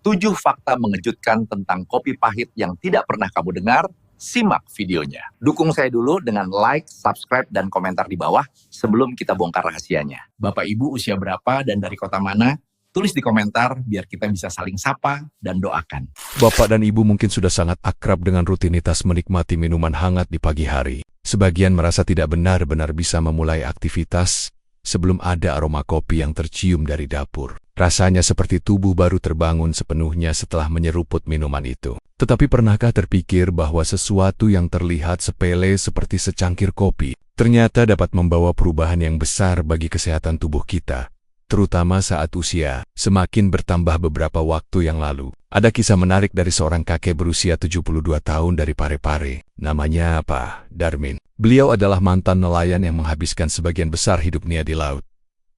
7 fakta mengejutkan tentang kopi pahit yang tidak pernah kamu dengar. Simak videonya. Dukung saya dulu dengan like, subscribe, dan komentar di bawah sebelum kita bongkar rahasianya. Bapak Ibu usia berapa dan dari kota mana? Tulis di komentar biar kita bisa saling sapa dan doakan. Bapak dan Ibu mungkin sudah sangat akrab dengan rutinitas menikmati minuman hangat di pagi hari. Sebagian merasa tidak benar-benar bisa memulai aktivitas sebelum ada aroma kopi yang tercium dari dapur. Rasanya seperti tubuh baru terbangun sepenuhnya setelah menyeruput minuman itu. Tetapi pernahkah terpikir bahwa sesuatu yang terlihat sepele seperti secangkir kopi ternyata dapat membawa perubahan yang besar bagi kesehatan tubuh kita, terutama saat usia semakin bertambah? Beberapa waktu yang lalu, ada kisah menarik dari seorang kakek berusia 72 tahun dari Parepare. Namanya Pak Darmin. Beliau adalah mantan nelayan yang menghabiskan sebagian besar hidupnya di laut,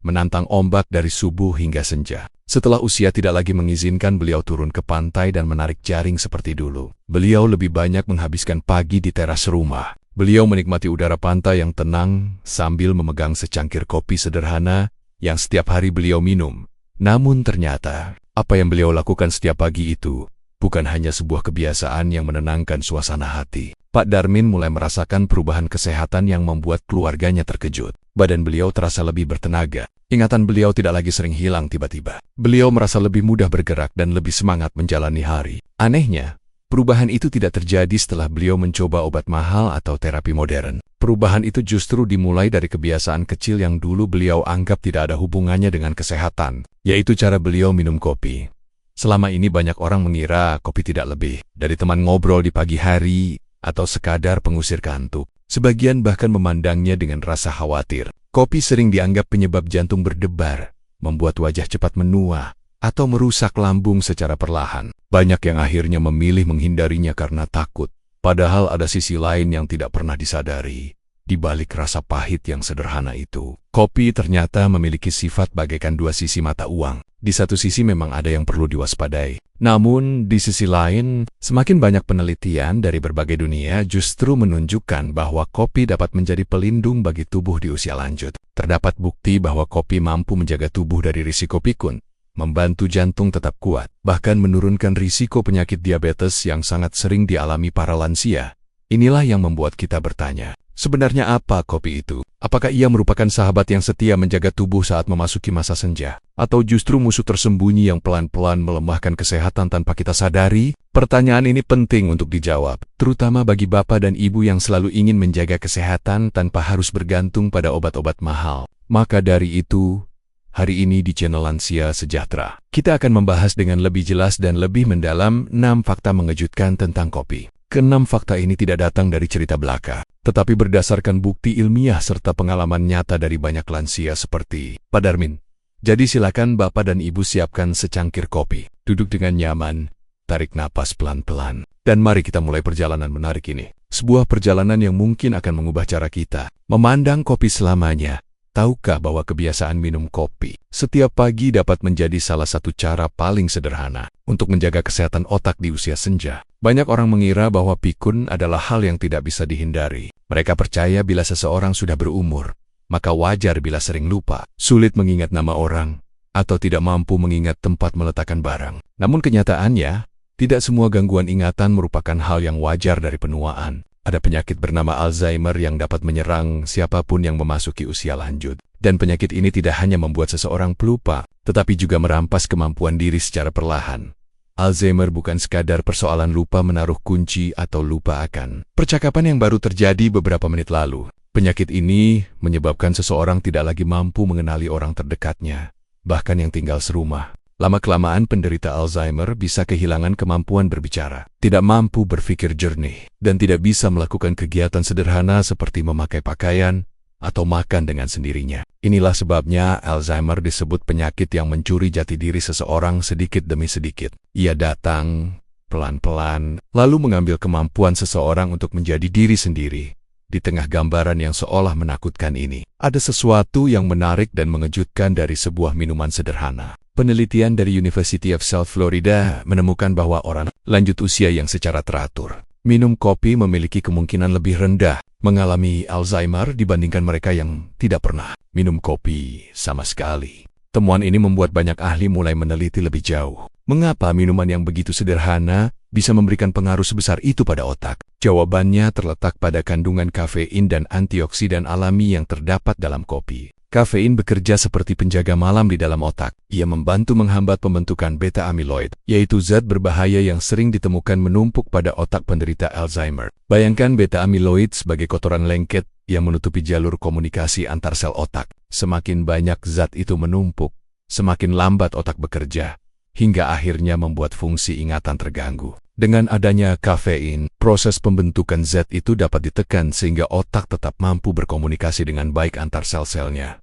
menantang ombak dari subuh hingga senja. Setelah usia tidak lagi mengizinkan beliau turun ke pantai dan menarik jaring seperti dulu, beliau lebih banyak menghabiskan pagi di teras rumah. Beliau menikmati udara pantai yang tenang sambil memegang secangkir kopi sederhana yang setiap hari beliau minum. Namun ternyata, apa yang beliau lakukan setiap pagi itu bukan hanya sebuah kebiasaan yang menenangkan suasana hati. Pak Darmin mulai merasakan perubahan kesehatan yang membuat keluarganya terkejut. Badan beliau terasa lebih bertenaga. Ingatan beliau tidak lagi sering hilang tiba-tiba. Beliau merasa lebih mudah bergerak dan lebih semangat menjalani hari. Anehnya, perubahan itu tidak terjadi setelah beliau mencoba obat mahal atau terapi modern. Perubahan itu justru dimulai dari kebiasaan kecil yang dulu beliau anggap tidak ada hubungannya dengan kesehatan, yaitu cara beliau minum kopi. Selama ini banyak orang mengira kopi tidak lebih dari teman ngobrol di pagi hari atau sekadar pengusir kantuk. Sebagian bahkan memandangnya dengan rasa khawatir. Kopi sering dianggap penyebab jantung berdebar, membuat wajah cepat menua, atau merusak lambung secara perlahan. Banyak yang akhirnya memilih menghindarinya karena takut. Padahal ada sisi lain yang tidak pernah disadari. Di balik rasa pahit yang sederhana itu, kopi ternyata memiliki sifat bagaikan dua sisi mata uang. Di satu sisi memang ada yang perlu diwaspadai. Namun, di sisi lain, semakin banyak penelitian dari berbagai dunia justru menunjukkan bahwa kopi dapat menjadi pelindung bagi tubuh di usia lanjut. Terdapat bukti bahwa kopi mampu menjaga tubuh dari risiko pikun, membantu jantung tetap kuat, bahkan menurunkan risiko penyakit diabetes yang sangat sering dialami para lansia. Inilah yang membuat kita bertanya, sebenarnya apa kopi itu? Apakah ia merupakan sahabat yang setia menjaga tubuh saat memasuki masa senja? Atau justru musuh tersembunyi yang pelan-pelan melemahkan kesehatan tanpa kita sadari? Pertanyaan ini penting untuk dijawab, terutama bagi bapak dan ibu yang selalu ingin menjaga kesehatan tanpa harus bergantung pada obat-obat mahal. Maka dari itu, hari ini di channel Lansia Sejahtera, kita akan membahas dengan lebih jelas dan lebih mendalam 6 fakta mengejutkan tentang kopi. Keenam fakta ini tidak datang dari cerita belaka, tetapi berdasarkan bukti ilmiah serta pengalaman nyata dari banyak lansia seperti Pak Darmin. Jadi silakan Bapak dan Ibu siapkan secangkir kopi, duduk dengan nyaman, tarik napas pelan-pelan, dan mari kita mulai perjalanan menarik ini. Sebuah perjalanan yang mungkin akan mengubah cara kita memandang kopi selamanya. Tahukah bahwa kebiasaan minum kopi setiap pagi dapat menjadi salah satu cara paling sederhana untuk menjaga kesehatan otak di usia senja? Banyak orang mengira bahwa pikun adalah hal yang tidak bisa dihindari. Mereka percaya bila seseorang sudah berumur, maka wajar bila sering lupa, sulit mengingat nama orang, atau tidak mampu mengingat tempat meletakkan barang. Namun kenyataannya, tidak semua gangguan ingatan merupakan hal yang wajar dari penuaan. Ada penyakit bernama Alzheimer yang dapat menyerang siapapun yang memasuki usia lanjut. Dan penyakit ini tidak hanya membuat seseorang pelupa, tetapi juga merampas kemampuan diri secara perlahan. Alzheimer bukan sekadar persoalan lupa menaruh kunci atau lupa akan percakapan yang baru terjadi beberapa menit lalu. Penyakit ini menyebabkan seseorang tidak lagi mampu mengenali orang terdekatnya, bahkan yang tinggal serumah. Lama-kelamaan penderita Alzheimer bisa kehilangan kemampuan berbicara, tidak mampu berpikir jernih, dan tidak bisa melakukan kegiatan sederhana seperti memakai pakaian atau makan dengan sendirinya. Inilah sebabnya Alzheimer disebut penyakit yang mencuri jati diri seseorang sedikit demi sedikit. Ia datang pelan-pelan, lalu mengambil kemampuan seseorang untuk menjadi diri sendiri. Di tengah gambaran yang seolah menakutkan ini, ada sesuatu yang menarik dan mengejutkan dari sebuah minuman sederhana. Penelitian dari University of South Florida menemukan bahwa orang lanjut usia yang secara teratur minum kopi memiliki kemungkinan lebih rendah mengalami Alzheimer dibandingkan mereka yang tidak pernah minum kopi sama sekali. Temuan ini membuat banyak ahli mulai meneliti lebih jauh. Mengapa minuman yang begitu sederhana bisa memberikan pengaruh sebesar itu pada otak? Jawabannya terletak pada kandungan kafein dan antioksidan alami yang terdapat dalam kopi. Kafein bekerja seperti penjaga malam di dalam otak. Ia membantu menghambat pembentukan beta-amiloid, yaitu zat berbahaya yang sering ditemukan menumpuk pada otak penderita Alzheimer. Bayangkan beta-amiloid sebagai kotoran lengket yang menutupi jalur komunikasi antar sel otak. Semakin banyak zat itu menumpuk, semakin lambat otak bekerja, hingga akhirnya membuat fungsi ingatan terganggu. Dengan adanya kafein, proses pembentukan zat itu dapat ditekan sehingga otak tetap mampu berkomunikasi dengan baik antar sel-selnya.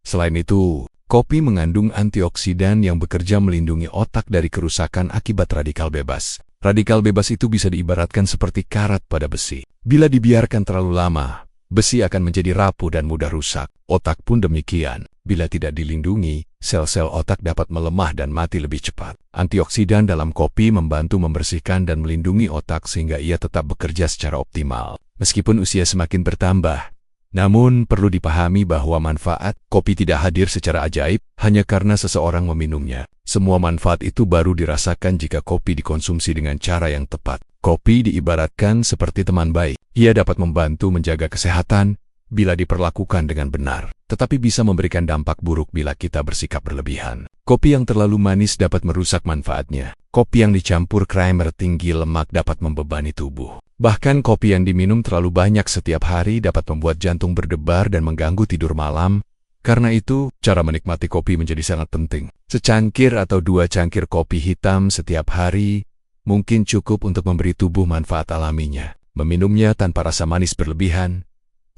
Selain itu, kopi mengandung antioksidan yang bekerja melindungi otak dari kerusakan akibat radikal bebas. Radikal bebas itu bisa diibaratkan seperti karat pada besi. Bila dibiarkan terlalu lama, besi akan menjadi rapuh dan mudah rusak. Otak pun demikian. Bila tidak dilindungi, sel-sel otak dapat melemah dan mati lebih cepat. Antioksidan dalam kopi membantu membersihkan dan melindungi otak sehingga ia tetap bekerja secara optimal. Meskipun usia semakin bertambah, namun perlu dipahami bahwa manfaat kopi tidak hadir secara ajaib hanya karena seseorang meminumnya. Semua manfaat itu baru dirasakan jika kopi dikonsumsi dengan cara yang tepat. Kopi diibaratkan seperti teman baik. Ia dapat membantu menjaga kesehatan bila diperlakukan dengan benar, tetapi bisa memberikan dampak buruk bila kita bersikap berlebihan. Kopi yang terlalu manis dapat merusak manfaatnya. Kopi yang dicampur krimer tinggi lemak dapat membebani tubuh. Bahkan kopi yang diminum terlalu banyak setiap hari dapat membuat jantung berdebar dan mengganggu tidur malam. Karena itu, cara menikmati kopi menjadi sangat penting. Secangkir atau 2 cangkir kopi hitam setiap hari mungkin cukup untuk memberi tubuh manfaat alaminya. Meminumnya tanpa rasa manis berlebihan,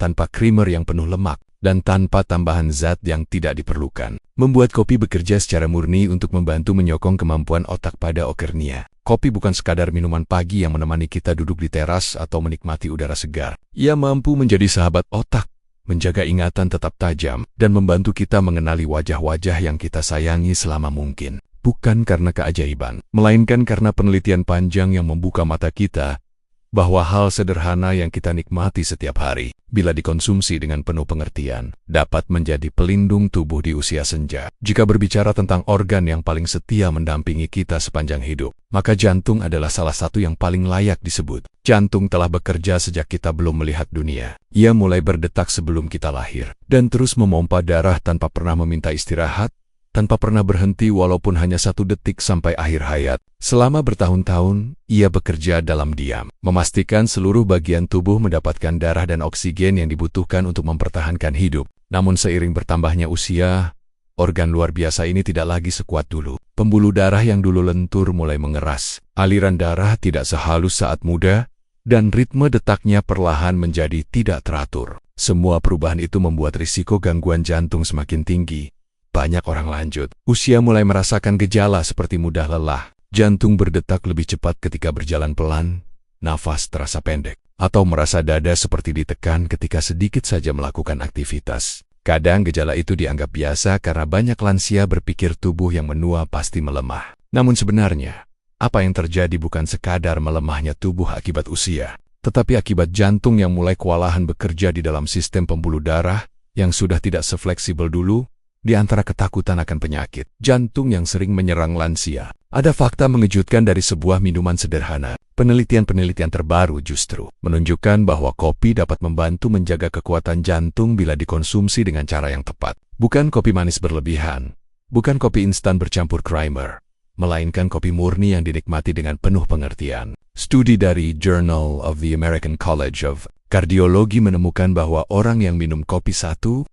tanpa krimer yang penuh lemak, dan tanpa tambahan zat yang tidak diperlukan. Membuat kopi bekerja secara murni untuk membantu menyokong kemampuan otak pada okernia. Kopi bukan sekadar minuman pagi yang menemani kita duduk di teras atau menikmati udara segar. Ia mampu menjadi sahabat otak, menjaga ingatan tetap tajam, dan membantu kita mengenali wajah-wajah yang kita sayangi selama mungkin. Bukan karena keajaiban, melainkan karena penelitian panjang yang membuka mata kita bahwa hal sederhana yang kita nikmati setiap hari, bila dikonsumsi dengan penuh pengertian, dapat menjadi pelindung tubuh di usia senja. Jika berbicara tentang organ yang paling setia mendampingi kita sepanjang hidup, maka jantung adalah salah satu yang paling layak disebut. Jantung telah bekerja sejak kita belum melihat dunia. Ia mulai berdetak sebelum kita lahir, dan terus memompa darah tanpa pernah meminta istirahat, tanpa pernah berhenti walaupun hanya 1 detik sampai akhir hayat. Selama bertahun-tahun, ia bekerja dalam diam, memastikan seluruh bagian tubuh mendapatkan darah dan oksigen yang dibutuhkan untuk mempertahankan hidup. Namun seiring bertambahnya usia, organ luar biasa ini tidak lagi sekuat dulu. Pembuluh darah yang dulu lentur mulai mengeras, aliran darah tidak sehalus saat muda, dan ritme detaknya perlahan menjadi tidak teratur. Semua perubahan itu membuat risiko gangguan jantung semakin tinggi. Banyak orang lanjut usia mulai merasakan gejala seperti mudah lelah, jantung berdetak lebih cepat ketika berjalan pelan, nafas terasa pendek, atau merasa dada seperti ditekan ketika sedikit saja melakukan aktivitas. Kadang gejala itu dianggap biasa karena banyak lansia berpikir tubuh yang menua pasti melemah. Namun sebenarnya, apa yang terjadi bukan sekadar melemahnya tubuh akibat usia, tetapi akibat jantung yang mulai kewalahan bekerja di dalam sistem pembuluh darah yang sudah tidak sefleksibel dulu. Di antara ketakutan akan penyakit jantung yang sering menyerang lansia, ada fakta mengejutkan dari sebuah minuman sederhana. Penelitian-penelitian terbaru justru menunjukkan bahwa kopi dapat membantu menjaga kekuatan jantung bila dikonsumsi dengan cara yang tepat. Bukan kopi manis berlebihan, bukan kopi instan bercampur krimer, melainkan kopi murni yang dinikmati dengan penuh pengertian. Studi dari Journal of the American College of Kardiologi menemukan bahwa orang yang minum kopi 1-2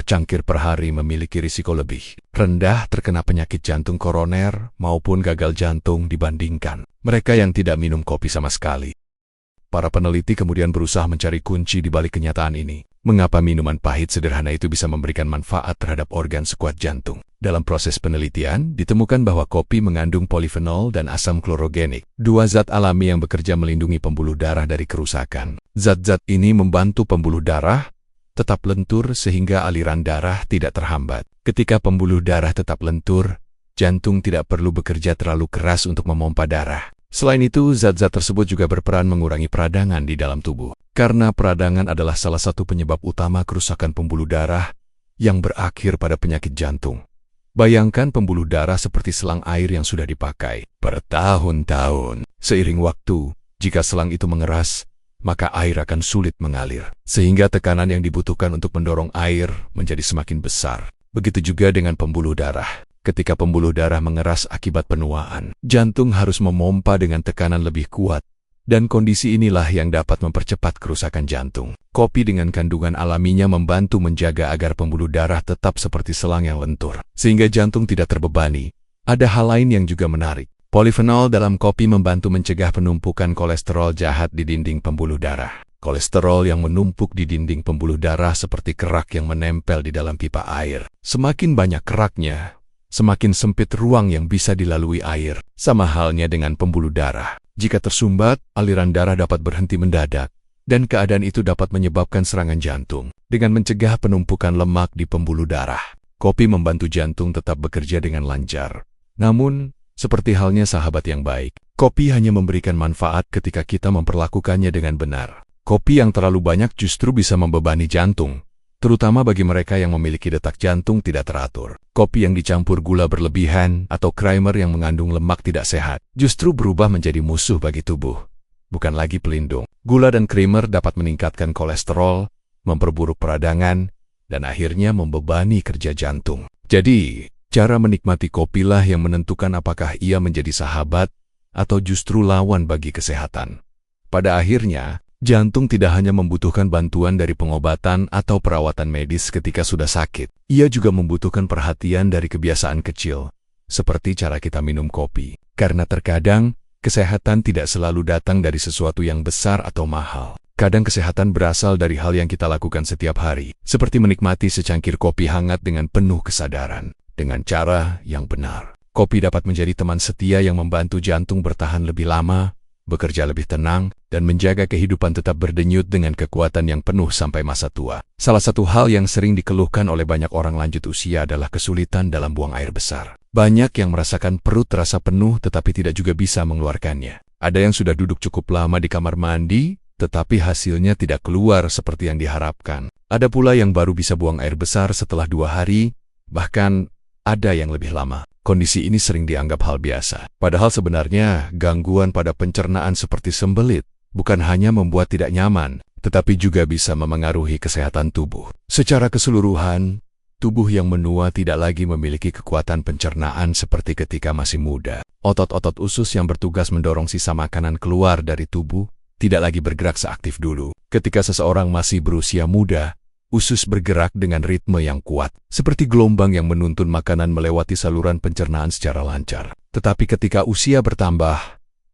cangkir per hari memiliki risiko lebih rendah terkena penyakit jantung koroner maupun gagal jantung dibandingkan mereka yang tidak minum kopi sama sekali. Para peneliti kemudian berusaha mencari kunci di balik kenyataan ini. Mengapa minuman pahit sederhana itu bisa memberikan manfaat terhadap organ sekuat jantung? Dalam proses penelitian, ditemukan bahwa kopi mengandung polifenol dan asam klorogenik, 2 zat alami yang bekerja melindungi pembuluh darah dari kerusakan. Zat-zat ini membantu pembuluh darah tetap lentur sehingga aliran darah tidak terhambat. Ketika pembuluh darah tetap lentur, jantung tidak perlu bekerja terlalu keras untuk memompa darah. Selain itu, zat-zat tersebut juga berperan mengurangi peradangan di dalam tubuh. Karena peradangan adalah salah satu penyebab utama kerusakan pembuluh darah yang berakhir pada penyakit jantung. Bayangkan pembuluh darah seperti selang air yang sudah dipakai bertahun-tahun. Seiring waktu, jika selang itu mengeras, maka air akan sulit mengalir. Sehingga tekanan yang dibutuhkan untuk mendorong air menjadi semakin besar. Begitu juga dengan pembuluh darah. Ketika pembuluh darah mengeras akibat penuaan, jantung harus memompa dengan tekanan lebih kuat. Dan kondisi inilah yang dapat mempercepat kerusakan jantung. Kopi dengan kandungan alaminya membantu menjaga agar pembuluh darah tetap seperti selang yang lentur, sehingga jantung tidak terbebani. Ada hal lain yang juga menarik. Polifenol dalam kopi membantu mencegah penumpukan kolesterol jahat di dinding pembuluh darah. Kolesterol yang menumpuk di dinding pembuluh darah seperti kerak yang menempel di dalam pipa air. Semakin banyak keraknya, semakin sempit ruang yang bisa dilalui air. Sama halnya dengan pembuluh darah. Jika tersumbat, aliran darah dapat berhenti mendadak, dan keadaan itu dapat menyebabkan serangan jantung. Dengan mencegah penumpukan lemak di pembuluh darah, kopi membantu jantung tetap bekerja dengan lancar. Namun, seperti halnya sahabat yang baik, kopi hanya memberikan manfaat ketika kita memperlakukannya dengan benar. Kopi yang terlalu banyak justru bisa membebani jantung, terutama bagi mereka yang memiliki detak jantung tidak teratur. Kopi yang dicampur gula berlebihan atau krimer yang mengandung lemak tidak sehat justru berubah menjadi musuh bagi tubuh, bukan lagi pelindung. Gula dan krimer dapat meningkatkan kolesterol, memperburuk peradangan, dan akhirnya membebani kerja jantung. Jadi, cara menikmati kopilah yang menentukan apakah ia menjadi sahabat atau justru lawan bagi kesehatan. Pada akhirnya, jantung tidak hanya membutuhkan bantuan dari pengobatan atau perawatan medis ketika sudah sakit. Ia juga membutuhkan perhatian dari kebiasaan kecil, seperti cara kita minum kopi. Karena terkadang, kesehatan tidak selalu datang dari sesuatu yang besar atau mahal. Kadang kesehatan berasal dari hal yang kita lakukan setiap hari, seperti menikmati secangkir kopi hangat dengan penuh kesadaran. Dengan cara yang benar, kopi dapat menjadi teman setia yang membantu jantung bertahan lebih lama, bekerja lebih tenang, dan menjaga kehidupan tetap berdenyut dengan kekuatan yang penuh sampai masa tua. Salah satu hal yang sering dikeluhkan oleh banyak orang lanjut usia adalah kesulitan dalam buang air besar. Banyak yang merasakan perut terasa penuh tetapi tidak juga bisa mengeluarkannya. Ada yang sudah duduk cukup lama di kamar mandi, tetapi hasilnya tidak keluar seperti yang diharapkan. Ada pula yang baru bisa buang air besar setelah 2 hari, bahkan ada yang lebih lama. Kondisi ini sering dianggap hal biasa. Padahal sebenarnya gangguan pada pencernaan seperti sembelit bukan hanya membuat tidak nyaman, tetapi juga bisa memengaruhi kesehatan tubuh. Secara keseluruhan, tubuh yang menua tidak lagi memiliki kekuatan pencernaan seperti ketika masih muda. Otot-otot usus yang bertugas mendorong sisa makanan keluar dari tubuh tidak lagi bergerak seaktif dulu. Ketika seseorang masih berusia muda, usus bergerak dengan ritme yang kuat, seperti gelombang yang menuntun makanan melewati saluran pencernaan secara lancar. Tetapi ketika usia bertambah,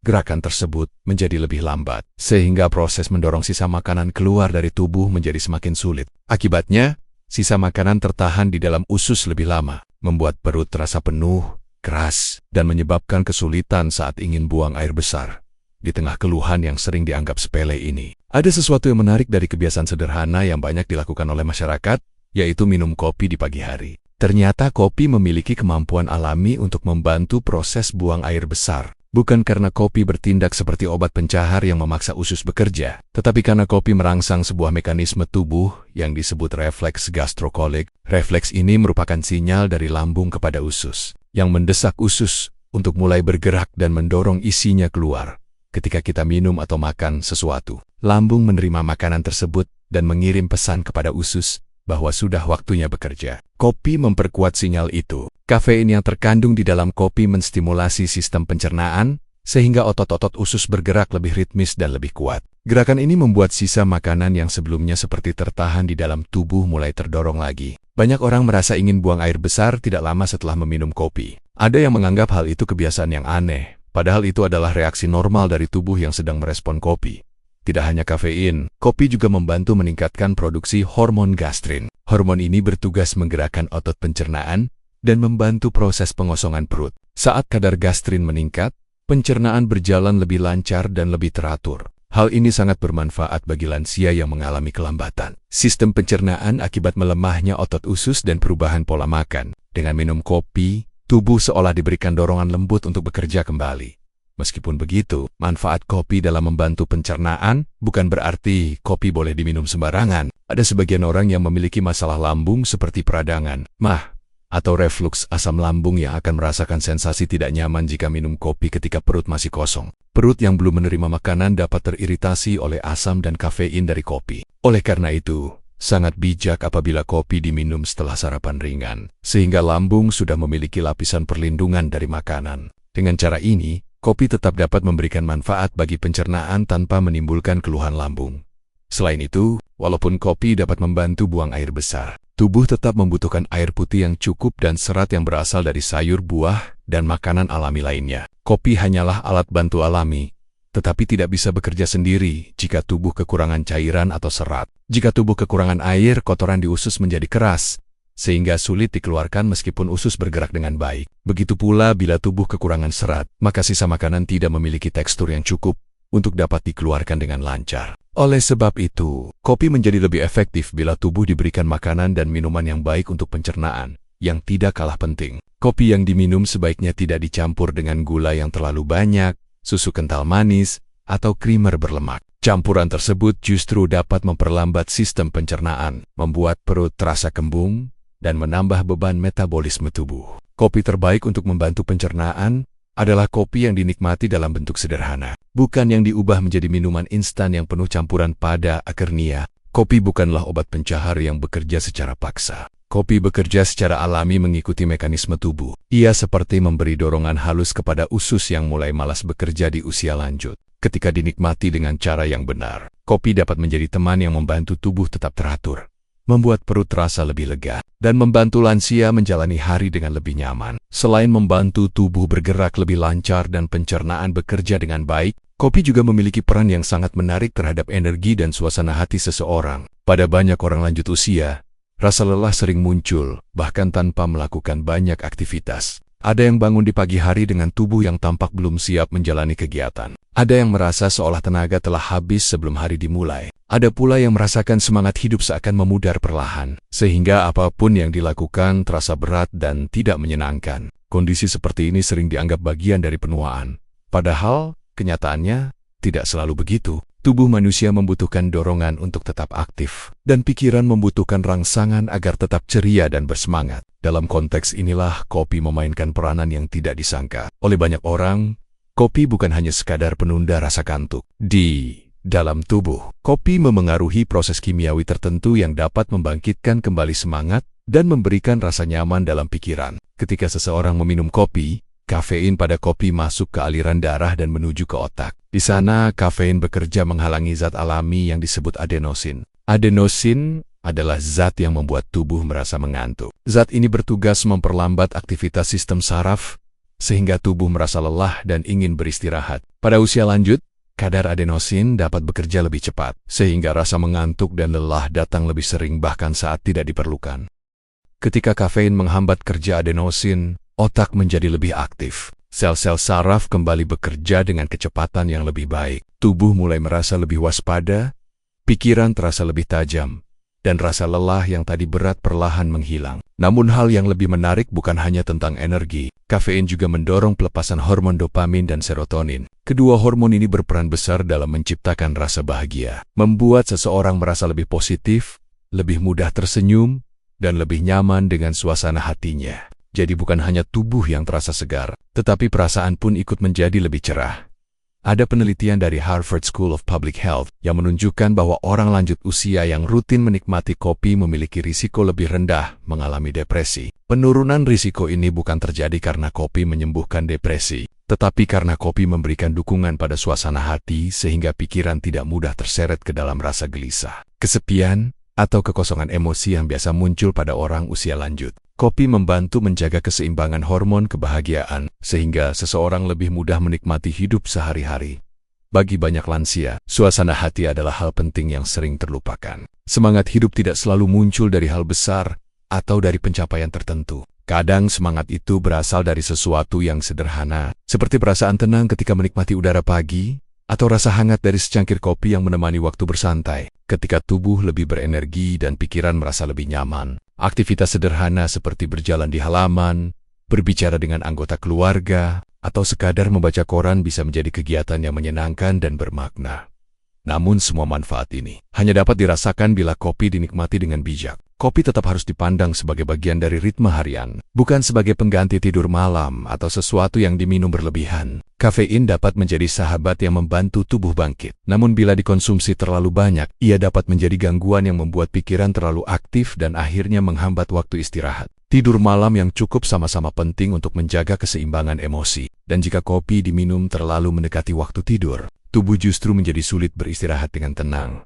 gerakan tersebut menjadi lebih lambat, sehingga proses mendorong sisa makanan keluar dari tubuh menjadi semakin sulit. Akibatnya, sisa makanan tertahan di dalam usus lebih lama, membuat perut terasa penuh, keras, dan menyebabkan kesulitan saat ingin buang air besar. Di tengah keluhan yang sering dianggap sepele ini, ada sesuatu yang menarik dari kebiasaan sederhana yang banyak dilakukan oleh masyarakat, yaitu minum kopi di pagi hari. Ternyata kopi memiliki kemampuan alami untuk membantu proses buang air besar. Bukan karena kopi bertindak seperti obat pencahar yang memaksa usus bekerja, tetapi karena kopi merangsang sebuah mekanisme tubuh yang disebut refleks gastrokolik. Refleks ini merupakan sinyal dari lambung kepada usus, yang mendesak usus untuk mulai bergerak dan mendorong isinya keluar. Ketika kita minum atau makan sesuatu, lambung menerima makanan tersebut dan mengirim pesan kepada usus bahwa sudah waktunya bekerja. Kopi memperkuat sinyal itu. Kafein yang terkandung di dalam kopi menstimulasi sistem pencernaan, sehingga otot-otot usus bergerak lebih ritmis dan lebih kuat. Gerakan ini membuat sisa makanan yang sebelumnya seperti tertahan di dalam tubuh mulai terdorong lagi. Banyak orang merasa ingin buang air besar tidak lama setelah meminum kopi. Ada yang menganggap hal itu kebiasaan yang aneh. Padahal itu adalah reaksi normal dari tubuh yang sedang merespon kopi. Tidak hanya kafein, kopi juga membantu meningkatkan produksi hormon gastrin. Hormon ini bertugas menggerakkan otot pencernaan dan membantu proses pengosongan perut. Saat kadar gastrin meningkat, pencernaan berjalan lebih lancar dan lebih teratur. Hal ini sangat bermanfaat bagi lansia yang mengalami kelambatan sistem pencernaan akibat melemahnya otot usus dan perubahan pola makan. Dengan minum kopi, tubuh seolah diberikan dorongan lembut untuk bekerja kembali. Meskipun begitu, manfaat kopi dalam membantu pencernaan bukan berarti kopi boleh diminum sembarangan. Ada sebagian orang yang memiliki masalah lambung seperti peradangan, mah, atau refluks asam lambung yang akan merasakan sensasi tidak nyaman jika minum kopi ketika perut masih kosong. Perut yang belum menerima makanan dapat teriritasi oleh asam dan kafein dari kopi. Oleh karena itu, sangat bijak apabila kopi diminum setelah sarapan ringan, sehingga lambung sudah memiliki lapisan perlindungan dari makanan. Dengan cara ini, kopi tetap dapat memberikan manfaat bagi pencernaan tanpa menimbulkan keluhan lambung. Selain itu, walaupun kopi dapat membantu buang air besar, tubuh tetap membutuhkan air putih yang cukup dan serat yang berasal dari sayur, buah, dan makanan alami lainnya. Kopi hanyalah alat bantu alami, tetapi tidak bisa bekerja sendiri jika tubuh kekurangan cairan atau serat. Jika tubuh kekurangan air, kotoran di usus menjadi keras, sehingga sulit dikeluarkan meskipun usus bergerak dengan baik. Begitu pula bila tubuh kekurangan serat, maka sisa makanan tidak memiliki tekstur yang cukup untuk dapat dikeluarkan dengan lancar. Oleh sebab itu, kopi menjadi lebih efektif bila tubuh diberikan makanan dan minuman yang baik untuk pencernaan, yang tidak kalah penting. Kopi yang diminum sebaiknya tidak dicampur dengan gula yang terlalu banyak, susu kental manis, atau krimer berlemak. Campuran tersebut justru dapat memperlambat sistem pencernaan, membuat perut terasa kembung, dan menambah beban metabolisme tubuh. Kopi terbaik untuk membantu pencernaan adalah kopi yang dinikmati dalam bentuk sederhana, bukan yang diubah menjadi minuman instan yang penuh campuran pada akhirnya. Kopi bukanlah obat pencahar yang bekerja secara paksa. Kopi bekerja secara alami mengikuti mekanisme tubuh. Ia seperti memberi dorongan halus kepada usus yang mulai malas bekerja di usia lanjut. Ketika dinikmati dengan cara yang benar, kopi dapat menjadi teman yang membantu tubuh tetap teratur, membuat perut terasa lebih lega, dan membantu lansia menjalani hari dengan lebih nyaman. Selain membantu tubuh bergerak lebih lancar dan pencernaan bekerja dengan baik, kopi juga memiliki peran yang sangat menarik terhadap energi dan suasana hati seseorang. Pada banyak orang lanjut usia, rasa lelah sering muncul, bahkan tanpa melakukan banyak aktivitas. Ada yang bangun di pagi hari dengan tubuh yang tampak belum siap menjalani kegiatan. Ada yang merasa seolah tenaga telah habis sebelum hari dimulai. Ada pula yang merasakan semangat hidup seakan memudar perlahan, sehingga apapun yang dilakukan terasa berat dan tidak menyenangkan. Kondisi seperti ini sering dianggap bagian dari penuaan. Padahal, kenyataannya tidak selalu begitu. Tubuh manusia membutuhkan dorongan untuk tetap aktif, dan pikiran membutuhkan rangsangan agar tetap ceria dan bersemangat. Dalam konteks inilah kopi memainkan peranan yang tidak disangka. Oleh banyak orang, kopi bukan hanya sekadar penunda rasa kantuk. Di dalam tubuh, kopi memengaruhi proses kimiawi tertentu yang dapat membangkitkan kembali semangat dan memberikan rasa nyaman dalam pikiran. Ketika seseorang meminum kopi, kafein pada kopi masuk ke aliran darah dan menuju ke otak. Di sana, kafein bekerja menghalangi zat alami yang disebut adenosin. Adenosin adalah zat yang membuat tubuh merasa mengantuk. Zat ini bertugas memperlambat aktivitas sistem saraf, sehingga tubuh merasa lelah dan ingin beristirahat. Pada usia lanjut, kadar adenosin dapat bekerja lebih cepat, sehingga rasa mengantuk dan lelah datang lebih sering bahkan saat tidak diperlukan. Ketika kafein menghambat kerja adenosin, otak menjadi lebih aktif. Sel-sel saraf kembali bekerja dengan kecepatan yang lebih baik. Tubuh mulai merasa lebih waspada, pikiran terasa lebih tajam, dan rasa lelah yang tadi berat perlahan menghilang. Namun hal yang lebih menarik bukan hanya tentang energi. Kafein juga mendorong pelepasan hormon dopamin dan serotonin. Kedua hormon ini berperan besar dalam menciptakan rasa bahagia, membuat seseorang merasa lebih positif, lebih mudah tersenyum, dan lebih nyaman dengan suasana hatinya. Jadi bukan hanya tubuh yang terasa segar, tetapi perasaan pun ikut menjadi lebih cerah. Ada penelitian dari Harvard School of Public Health yang menunjukkan bahwa orang lanjut usia yang rutin menikmati kopi memiliki risiko lebih rendah mengalami depresi. Penurunan risiko ini bukan terjadi karena kopi menyembuhkan depresi, tetapi karena kopi memberikan dukungan pada suasana hati sehingga pikiran tidak mudah terseret ke dalam rasa gelisah, kesepian, atau kekosongan emosi yang biasa muncul pada orang usia lanjut. Kopi membantu menjaga keseimbangan hormon kebahagiaan, sehingga seseorang lebih mudah menikmati hidup sehari-hari. Bagi banyak lansia, suasana hati adalah hal penting yang sering terlupakan. Semangat hidup tidak selalu muncul dari hal besar atau dari pencapaian tertentu. Kadang semangat itu berasal dari sesuatu yang sederhana, seperti perasaan tenang ketika menikmati udara pagi, atau rasa hangat dari secangkir kopi yang menemani waktu bersantai. Ketika tubuh lebih berenergi dan pikiran merasa lebih nyaman, aktivitas sederhana seperti berjalan di halaman, berbicara dengan anggota keluarga, atau sekadar membaca koran bisa menjadi kegiatan yang menyenangkan dan bermakna. Namun semua manfaat ini hanya dapat dirasakan bila kopi dinikmati dengan bijak. kopi tetap harus dipandang sebagai bagian dari ritme harian, bukan sebagai pengganti tidur malam atau sesuatu yang diminum berlebihan. Kafein dapat menjadi sahabat yang membantu tubuh bangkit. Namun bila dikonsumsi terlalu banyak, ia dapat menjadi gangguan yang membuat pikiran terlalu aktif dan akhirnya menghambat waktu istirahat. Tidur malam yang cukup sama-sama penting untuk menjaga keseimbangan emosi. Dan jika kopi diminum terlalu mendekati waktu tidur, tubuh justru menjadi sulit beristirahat dengan tenang.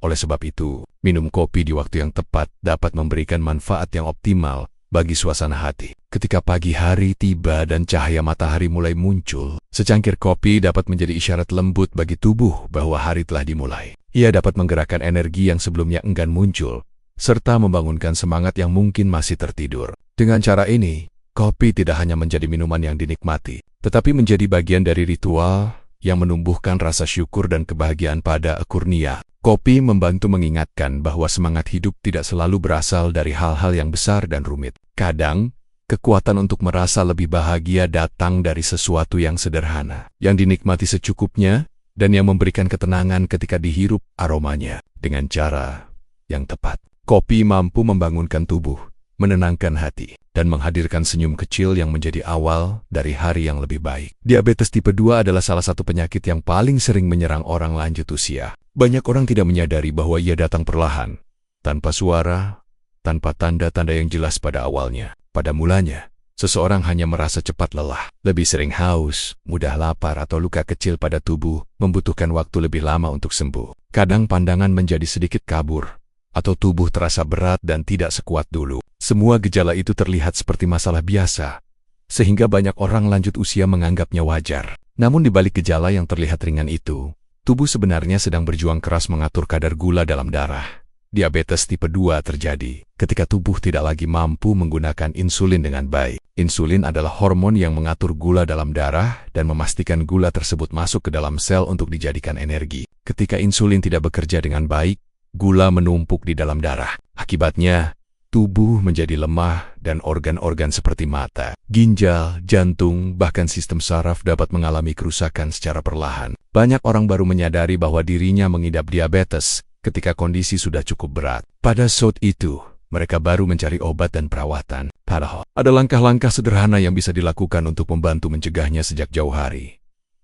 Oleh sebab itu, minum kopi di waktu yang tepat dapat memberikan manfaat yang optimal bagi suasana hati. Ketika pagi hari tiba dan cahaya matahari mulai muncul, secangkir kopi dapat menjadi isyarat lembut bagi tubuh bahwa hari telah dimulai. Ia dapat menggerakkan energi yang sebelumnya enggan muncul, serta membangunkan semangat yang mungkin masih tertidur. Dengan cara ini, kopi tidak hanya menjadi minuman yang dinikmati, tetapi menjadi bagian dari ritual yang menumbuhkan rasa syukur dan kebahagiaan pada Kurnia. Kopi membantu mengingatkan bahwa semangat hidup tidak selalu berasal dari hal-hal yang besar dan rumit. Kadang, kekuatan untuk merasa lebih bahagia datang dari sesuatu yang sederhana, yang dinikmati secukupnya, dan yang memberikan ketenangan ketika dihirup aromanya dengan cara yang tepat. Kopi mampu membangunkan tubuh, menenangkan hati, dan menghadirkan senyum kecil yang menjadi awal dari hari yang lebih baik. Diabetes tipe 2 adalah salah satu penyakit yang paling sering menyerang orang lanjut usia. Banyak orang tidak menyadari bahwa ia datang perlahan, tanpa suara, tanpa tanda-tanda yang jelas pada awalnya. Pada mulanya, seseorang hanya merasa cepat lelah, lebih sering haus, mudah lapar atau luka kecil pada tubuh membutuhkan waktu lebih lama untuk sembuh. Kadang pandangan menjadi sedikit kabur, atau tubuh terasa berat dan tidak sekuat dulu. Semua gejala itu terlihat seperti masalah biasa, sehingga banyak orang lanjut usia menganggapnya wajar. Namun di balik gejala yang terlihat ringan itu, tubuh sebenarnya sedang berjuang keras mengatur kadar gula dalam darah. Diabetes tipe 2 terjadi ketika tubuh tidak lagi mampu menggunakan insulin dengan baik. Insulin adalah hormon yang mengatur gula dalam darah dan memastikan gula tersebut masuk ke dalam sel untuk dijadikan energi. Ketika insulin tidak bekerja dengan baik, gula menumpuk di dalam darah. Akibatnya, tubuh menjadi lemah dan organ-organ seperti mata, ginjal, jantung, bahkan sistem saraf dapat mengalami kerusakan secara perlahan. Banyak orang baru menyadari bahwa dirinya mengidap diabetes ketika kondisi sudah cukup berat. Pada saat itu, mereka baru mencari obat dan perawatan. Padahal, ada langkah-langkah sederhana yang bisa dilakukan untuk membantu mencegahnya sejak jauh hari.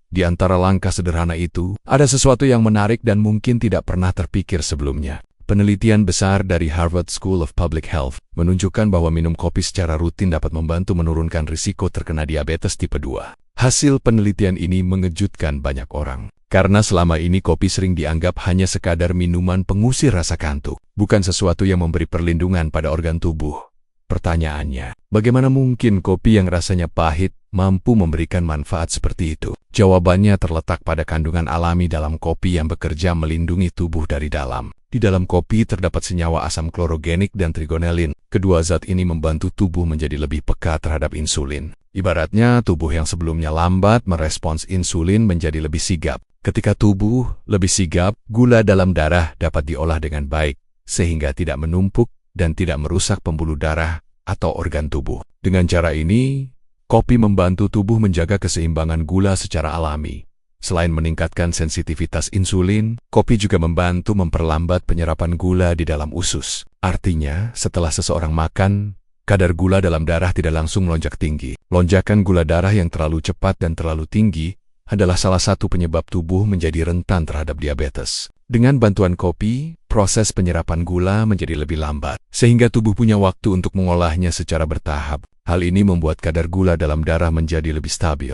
Di antara langkah sederhana itu, ada sesuatu yang menarik dan mungkin tidak pernah terpikir sebelumnya. Penelitian besar dari Harvard School of Public Health menunjukkan bahwa minum kopi secara rutin dapat membantu menurunkan risiko terkena diabetes tipe 2. Hasil penelitian ini mengejutkan banyak orang. Karena selama ini kopi sering dianggap hanya sekadar minuman pengusir rasa kantuk, bukan sesuatu yang memberi perlindungan pada organ tubuh. Pertanyaannya, bagaimana mungkin kopi yang rasanya pahit mampu memberikan manfaat seperti itu? Jawabannya terletak pada kandungan alami dalam kopi yang bekerja melindungi tubuh dari dalam. Di dalam kopi terdapat senyawa asam klorogenik dan trigonelin. Kedua zat ini membantu tubuh menjadi lebih peka terhadap insulin. Ibaratnya tubuh yang sebelumnya lambat merespons insulin menjadi lebih sigap. Ketika tubuh lebih sigap, gula dalam darah dapat diolah dengan baik, sehingga tidak menumpuk dan tidak merusak pembuluh darah atau organ tubuh. Dengan cara ini, kopi membantu tubuh menjaga keseimbangan gula secara alami. Selain meningkatkan sensitivitas insulin, kopi juga membantu memperlambat penyerapan gula di dalam usus. Artinya, setelah seseorang makan, kadar gula dalam darah tidak langsung melonjak tinggi. Lonjakan gula darah yang terlalu cepat dan terlalu tinggi adalah salah satu penyebab tubuh menjadi rentan terhadap diabetes. Dengan bantuan kopi, proses penyerapan gula menjadi lebih lambat, sehingga tubuh punya waktu untuk mengolahnya secara bertahap. Hal ini membuat kadar gula dalam darah menjadi lebih stabil.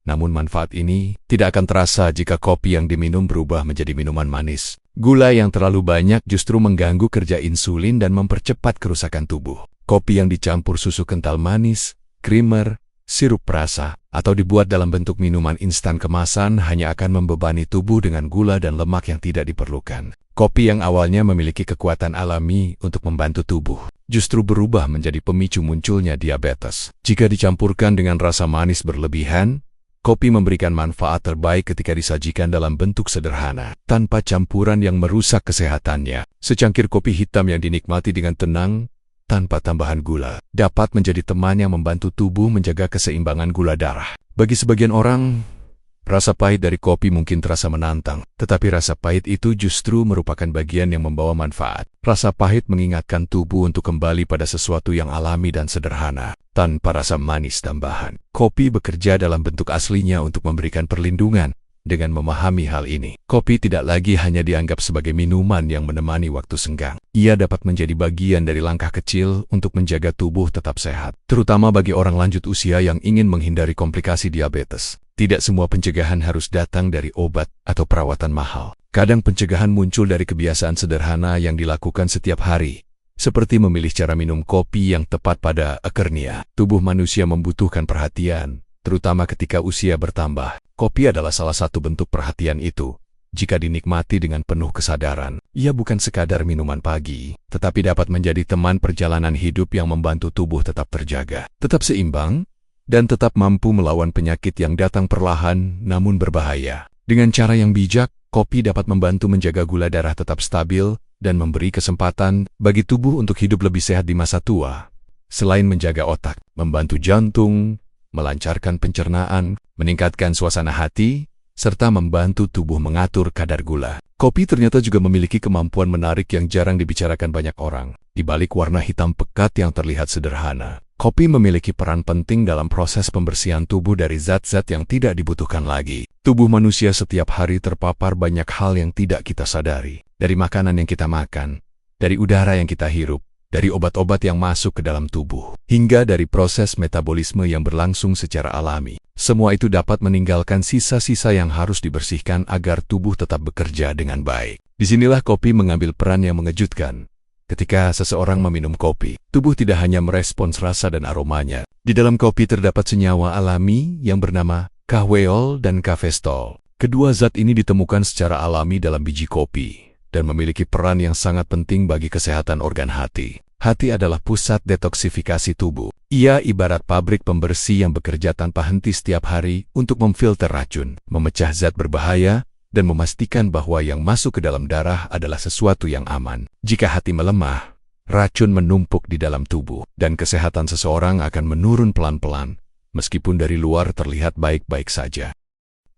Namun manfaat ini tidak akan terasa jika kopi yang diminum berubah menjadi minuman manis. Gula yang terlalu banyak justru mengganggu kerja insulin dan mempercepat kerusakan tubuh. Kopi yang dicampur susu kental manis, creamer, sirup perasa, atau dibuat dalam bentuk minuman instan kemasan hanya akan membebani tubuh dengan gula dan lemak yang tidak diperlukan. Kopi yang awalnya memiliki kekuatan alami untuk membantu tubuh, justru berubah menjadi pemicu munculnya diabetes. Jika dicampurkan dengan rasa manis berlebihan, kopi memberikan manfaat terbaik ketika disajikan dalam bentuk sederhana, tanpa campuran yang merusak kesehatannya. Secangkir kopi hitam yang dinikmati dengan tenang, tanpa tambahan gula, dapat menjadi teman yang membantu tubuh menjaga keseimbangan gula darah. Bagi sebagian orang, Rasa pahit dari kopi mungkin terasa menantang, tetapi rasa pahit itu justru merupakan bagian yang membawa manfaat. Rasa pahit mengingatkan tubuh untuk kembali pada sesuatu yang alami dan sederhana, tanpa rasa manis tambahan. Kopi bekerja dalam bentuk aslinya untuk memberikan perlindungan. Dengan memahami hal ini, kopi tidak lagi hanya dianggap sebagai minuman yang menemani waktu senggang. Ia dapat menjadi bagian dari langkah kecil untuk menjaga tubuh tetap sehat, terutama bagi orang lanjut usia yang ingin menghindari komplikasi diabetes. Tidak semua pencegahan harus datang dari obat atau perawatan mahal. Kadang pencegahan muncul dari kebiasaan sederhana yang dilakukan setiap hari, seperti memilih cara minum kopi yang tepat pada akernia. Tubuh manusia membutuhkan perhatian, terutama ketika usia bertambah. Kopi adalah salah satu bentuk perhatian itu. Jika dinikmati dengan penuh kesadaran, ia bukan sekadar minuman pagi, tetapi dapat menjadi teman perjalanan hidup yang membantu tubuh tetap terjaga, tetap seimbang, dan tetap mampu melawan penyakit yang datang perlahan namun berbahaya. Dengan cara yang bijak, kopi dapat membantu menjaga gula darah tetap stabil dan memberi kesempatan bagi tubuh untuk hidup lebih sehat di masa tua. Selain menjaga otak, membantu jantung, melancarkan pencernaan, meningkatkan suasana hati, serta membantu tubuh mengatur kadar gula. Kopi ternyata juga memiliki kemampuan menarik yang jarang dibicarakan banyak orang. Di balik warna hitam pekat yang terlihat sederhana, kopi memiliki peran penting dalam proses pembersihan tubuh dari zat-zat yang tidak dibutuhkan lagi. Tubuh manusia setiap hari terpapar banyak hal yang tidak kita sadari. Dari makanan yang kita makan, dari udara yang kita hirup, dari obat-obat yang masuk ke dalam tubuh, hingga dari proses metabolisme yang berlangsung secara alami. Semua itu dapat meninggalkan sisa-sisa yang harus dibersihkan agar tubuh tetap bekerja dengan baik. Disinilah kopi mengambil peran yang mengejutkan. Ketika seseorang meminum kopi, tubuh tidak hanya merespons rasa dan aromanya. Di dalam kopi terdapat senyawa alami yang bernama kahweol dan kafestol. Kedua zat ini ditemukan secara alami dalam biji kopi dan memiliki peran yang sangat penting bagi kesehatan organ hati. Hati adalah pusat detoksifikasi tubuh. Ia ibarat pabrik pembersih yang bekerja tanpa henti setiap hari untuk memfilter racun, memecah zat berbahaya, dan memastikan bahwa yang masuk ke dalam darah adalah sesuatu yang aman. Jika hati melemah, racun menumpuk di dalam tubuh, dan kesehatan seseorang akan menurun pelan-pelan, meskipun dari luar terlihat baik-baik saja.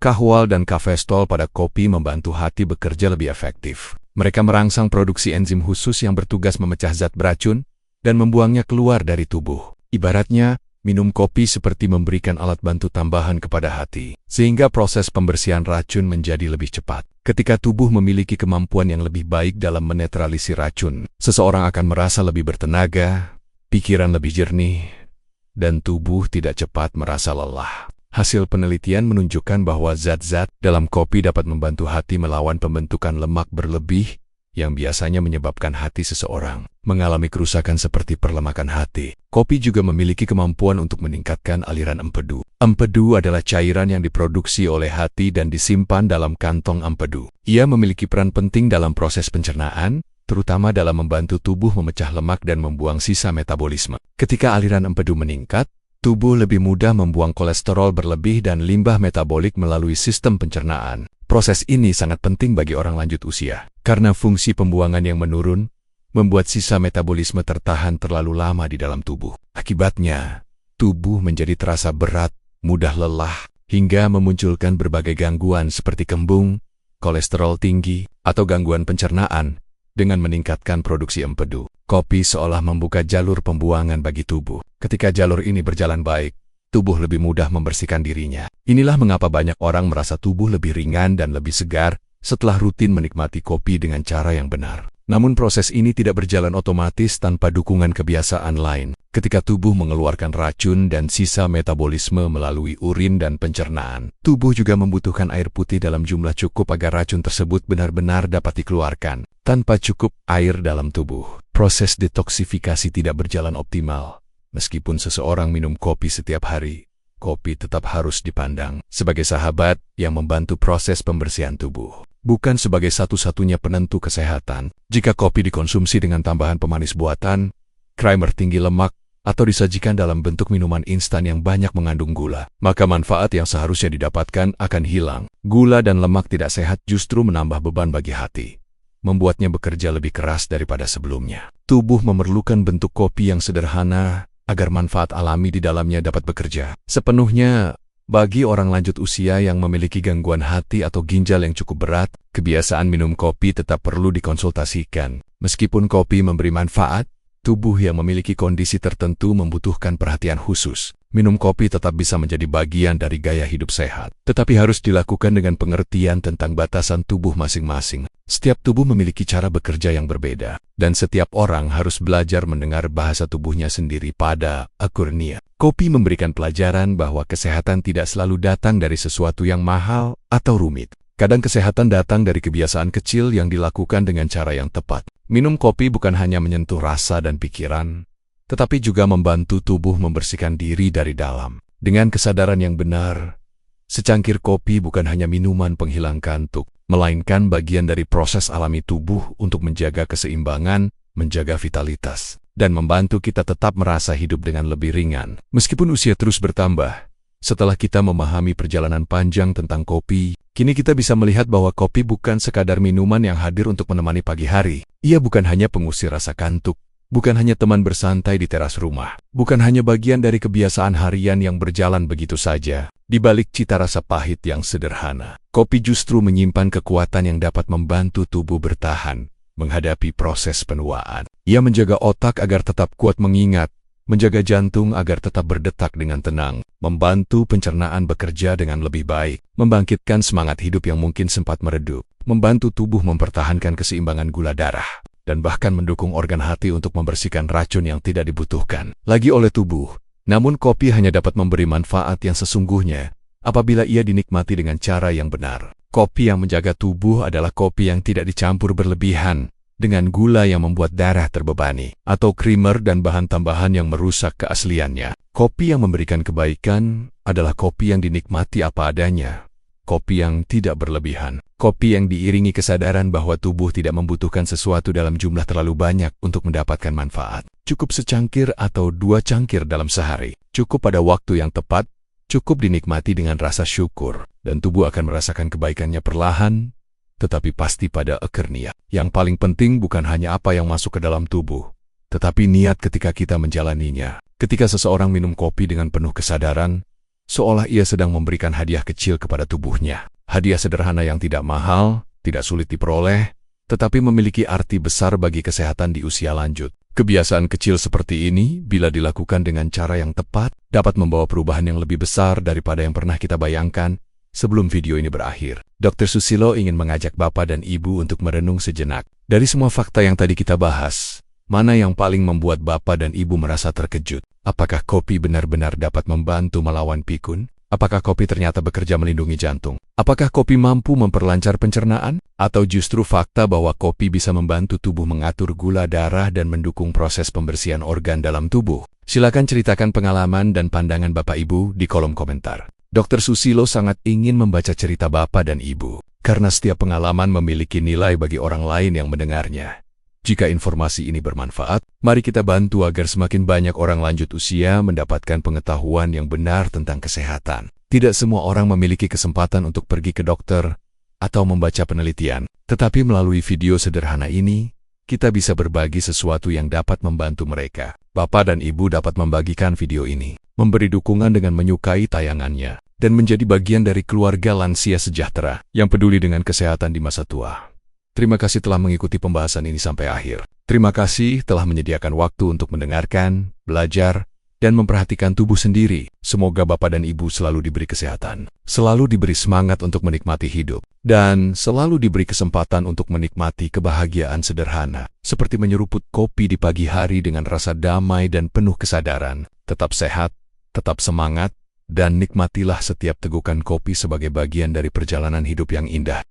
Kahwal dan kafestol pada kopi membantu hati bekerja lebih efektif. Mereka merangsang produksi enzim khusus yang bertugas memecah zat beracun dan membuangnya keluar dari tubuh. Ibaratnya, minum kopi seperti memberikan alat bantu tambahan kepada hati, sehingga proses pembersihan racun menjadi lebih cepat. Ketika tubuh memiliki kemampuan yang lebih baik dalam menetralisir racun, seseorang akan merasa lebih bertenaga, pikiran lebih jernih, dan tubuh tidak cepat merasa lelah. Hasil penelitian menunjukkan bahwa zat-zat dalam kopi dapat membantu hati melawan pembentukan lemak berlebih yang biasanya menyebabkan hati seseorang mengalami kerusakan seperti perlemakan hati. Kopi juga memiliki kemampuan untuk meningkatkan aliran empedu. Empedu adalah cairan yang diproduksi oleh hati dan disimpan dalam kantong empedu. Ia memiliki peran penting dalam proses pencernaan, terutama dalam membantu tubuh memecah lemak dan membuang sisa metabolisme. Ketika aliran empedu meningkat, tubuh lebih mudah membuang kolesterol berlebih dan limbah metabolik melalui sistem pencernaan. Proses ini sangat penting bagi orang lanjut usia, karena fungsi pembuangan yang menurun membuat sisa metabolisme tertahan terlalu lama di dalam tubuh. Akibatnya, tubuh menjadi terasa berat, mudah lelah, hingga memunculkan berbagai gangguan seperti kembung, kolesterol tinggi, atau gangguan pencernaan dengan meningkatkan produksi empedu. Kopi seolah membuka jalur pembuangan bagi tubuh. Ketika jalur ini berjalan baik, tubuh lebih mudah membersihkan dirinya. Inilah mengapa banyak orang merasa tubuh lebih ringan dan lebih segar setelah rutin menikmati kopi dengan cara yang benar. Namun proses ini tidak berjalan otomatis tanpa dukungan kebiasaan lain. Ketika tubuh mengeluarkan racun dan sisa metabolisme melalui urin dan pencernaan, tubuh juga membutuhkan air putih dalam jumlah cukup agar racun tersebut benar-benar dapat dikeluarkan. Tanpa cukup air dalam tubuh, proses detoksifikasi tidak berjalan optimal. Meskipun seseorang minum kopi setiap hari, kopi tetap harus dipandang sebagai sahabat yang membantu proses pembersihan tubuh, bukan sebagai satu-satunya penentu kesehatan. Jika kopi dikonsumsi dengan tambahan pemanis buatan, krimer tinggi lemak, atau disajikan dalam bentuk minuman instan yang banyak mengandung gula, maka manfaat yang seharusnya didapatkan akan hilang. Gula dan lemak tidak sehat justru menambah beban bagi hati, membuatnya bekerja lebih keras daripada sebelumnya. Tubuh memerlukan bentuk kopi yang sederhana agar manfaat alami di dalamnya dapat bekerja sepenuhnya Bagi orang lanjut usia yang memiliki gangguan hati atau ginjal yang cukup berat, kebiasaan minum kopi tetap perlu dikonsultasikan. Meskipun kopi memberi manfaat, tubuh yang memiliki kondisi tertentu membutuhkan perhatian khusus. Minum kopi tetap bisa menjadi bagian dari gaya hidup sehat, tetapi harus dilakukan dengan pengertian tentang batasan tubuh masing-masing. Setiap tubuh memiliki cara bekerja yang berbeda, dan setiap orang harus belajar mendengar bahasa tubuhnya sendiri pada akurnia. Kopi memberikan pelajaran bahwa kesehatan tidak selalu datang dari sesuatu yang mahal atau rumit. Kadang kesehatan datang dari kebiasaan kecil yang dilakukan dengan cara yang tepat. Minum kopi bukan hanya menyentuh rasa dan pikiran, tetapi juga membantu tubuh membersihkan diri dari dalam. Dengan kesadaran yang benar, secangkir kopi bukan hanya minuman penghilang kantuk, melainkan bagian dari proses alami tubuh untuk menjaga keseimbangan, menjaga vitalitas, dan membantu kita tetap merasa hidup dengan lebih ringan. Meskipun usia terus bertambah, setelah kita memahami perjalanan panjang tentang kopi, kini kita bisa melihat bahwa kopi bukan sekadar minuman yang hadir untuk menemani pagi hari. Ia bukan hanya pengusir rasa kantuk, bukan hanya teman bersantai di teras rumah, bukan hanya bagian dari kebiasaan harian yang berjalan begitu saja. Di balik cita rasa pahit yang sederhana, kopi justru menyimpan kekuatan yang dapat membantu tubuh bertahan menghadapi proses penuaan. Ia menjaga otak agar tetap kuat mengingat, menjaga jantung agar tetap berdetak dengan tenang, membantu pencernaan bekerja dengan lebih baik, membangkitkan semangat hidup yang mungkin sempat meredup, membantu tubuh mempertahankan keseimbangan gula darah, dan bahkan mendukung organ hati untuk membersihkan racun yang tidak dibutuhkan lagi oleh tubuh. Namun kopi hanya dapat memberi manfaat yang sesungguhnya apabila ia dinikmati dengan cara yang benar. Kopi yang menjaga tubuh adalah kopi yang tidak dicampur berlebihan dengan gula yang membuat darah terbebani, atau creamer dan bahan tambahan yang merusak keasliannya. Kopi yang memberikan kebaikan adalah kopi yang dinikmati apa adanya. Kopi yang tidak berlebihan. Kopi yang diiringi kesadaran bahwa tubuh tidak membutuhkan sesuatu dalam jumlah terlalu banyak untuk mendapatkan manfaat. Cukup secangkir atau 2 cangkir dalam sehari. Cukup pada waktu yang tepat, cukup dinikmati dengan rasa syukur, dan tubuh akan merasakan kebaikannya perlahan, tetapi pasti pada akhirnya. Yang paling penting bukan hanya apa yang masuk ke dalam tubuh, tetapi niat ketika kita menjalaninya. Ketika seseorang minum kopi dengan penuh kesadaran, seolah ia sedang memberikan hadiah kecil kepada tubuhnya. Hadiah sederhana yang tidak mahal, tidak sulit diperoleh, tetapi memiliki arti besar bagi kesehatan di usia lanjut. Kebiasaan kecil seperti ini, bila dilakukan dengan cara yang tepat, dapat membawa perubahan yang lebih besar daripada yang pernah kita bayangkan. Sebelum video ini berakhir, Dr. Susilo ingin mengajak Bapak dan Ibu untuk merenung sejenak. Dari semua fakta yang tadi kita bahas, mana yang paling membuat Bapak dan Ibu merasa terkejut? Apakah kopi benar-benar dapat membantu melawan pikun? Apakah kopi ternyata bekerja melindungi jantung? Apakah kopi mampu memperlancar pencernaan? Atau justru fakta bahwa kopi bisa membantu tubuh mengatur gula darah dan mendukung proses pembersihan organ dalam tubuh? Silakan ceritakan pengalaman dan pandangan Bapak Ibu di kolom komentar. Dr. Susilo sangat ingin membaca cerita Bapak dan Ibu, karena setiap pengalaman memiliki nilai bagi orang lain yang mendengarnya. Jika informasi ini bermanfaat, mari kita bantu agar semakin banyak orang lanjut usia mendapatkan pengetahuan yang benar tentang kesehatan. Tidak semua orang memiliki kesempatan untuk pergi ke dokter atau membaca penelitian, tetapi melalui video sederhana ini, kita bisa berbagi sesuatu yang dapat membantu mereka. Bapak dan Ibu dapat membagikan video ini, memberi dukungan dengan menyukai tayangannya, dan menjadi bagian dari keluarga lansia sejahtera yang peduli dengan kesehatan di masa tua. Terima kasih telah mengikuti pembahasan ini sampai akhir. Terima kasih telah menyediakan waktu untuk mendengarkan, belajar, dan memperhatikan tubuh sendiri. Semoga Bapak dan Ibu selalu diberi kesehatan, selalu diberi semangat untuk menikmati hidup, dan selalu diberi kesempatan untuk menikmati kebahagiaan sederhana, seperti menyeruput kopi di pagi hari dengan rasa damai dan penuh kesadaran. Tetap sehat, tetap semangat, dan nikmatilah setiap tegukan kopi sebagai bagian dari perjalanan hidup yang indah.